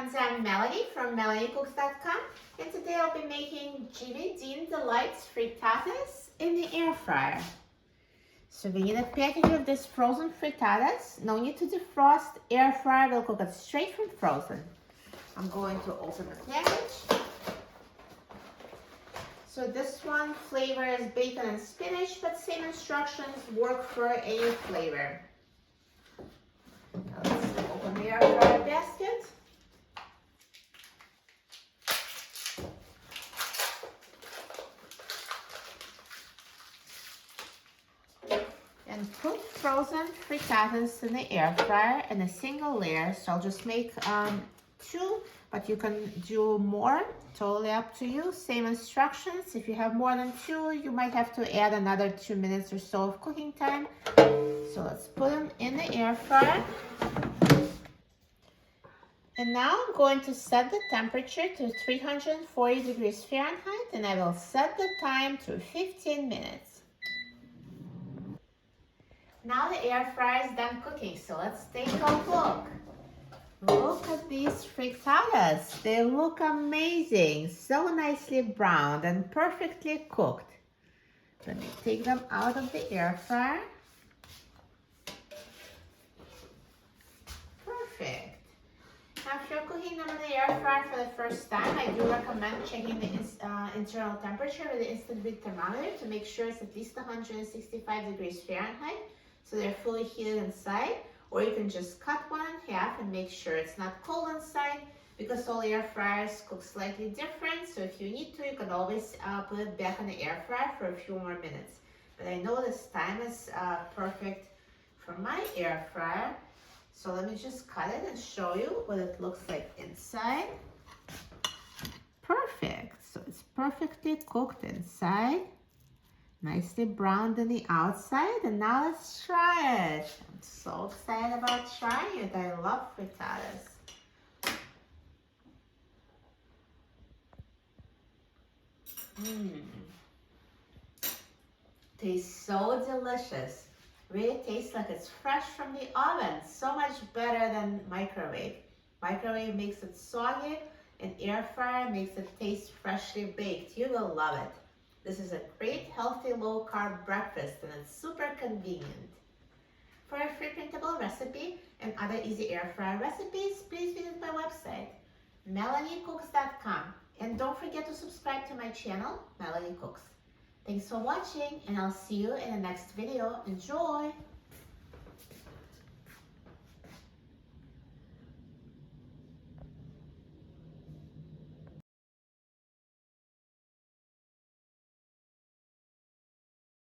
friends, I'm Melanie from melaniecooks.com, and today I'll be making Jimmy Dean Delights frittatas in the air fryer. So we need a package of this frozen frittatas. No need to defrost. Air fryer will cook it straight from frozen. I'm going to open the package. So this one flavor is bacon and spinach, but same instructions work for any flavor. Now let's open the air fryer basket. And put frozen frittatas in the air fryer in a single layer. So I'll just make two, but you can do more, totally up to you. Same instructions. If you have more than two, you might have to add another 2 minutes or so of cooking time. So let's put them in the air fryer. And now I'm going to set the temperature to 340 degrees Fahrenheit, and I will set the time to 15 minutes. Now the air fryer is done cooking, so let's take a look. Look at these frittatas. They look amazing, so nicely browned and perfectly cooked. Let me take them out of the air fryer. Perfect. Now if you're cooking them in the air fryer for the first time, I do recommend checking the internal temperature with the instant read thermometer to make sure it's at least 165 degrees Fahrenheit. So they're fully heated inside, or you can just cut one in half and make sure it's not cold inside, because all air fryers cook slightly different. So if you need to, you can always put it back in the air fryer for a few more minutes. But I know this time is perfect for my air fryer. So let me just cut it and show you what it looks like inside. Perfect. So it's perfectly cooked inside. Nicely browned on the outside, and now let's try it. I'm so excited about trying it. I love frittatas. Tastes so delicious. Really tastes like it's fresh from the oven. So much better than microwave. Microwave makes it soggy, and air fryer makes it taste freshly baked. You will love it. This is a great, healthy, low-carb breakfast, and it's super convenient. For a free printable recipe and other easy air fryer recipes, please visit my website, melaniecooks.com. And don't forget to subscribe to my channel, Melanie Cooks. Thanks for watching, and I'll see you in the next video. Enjoy!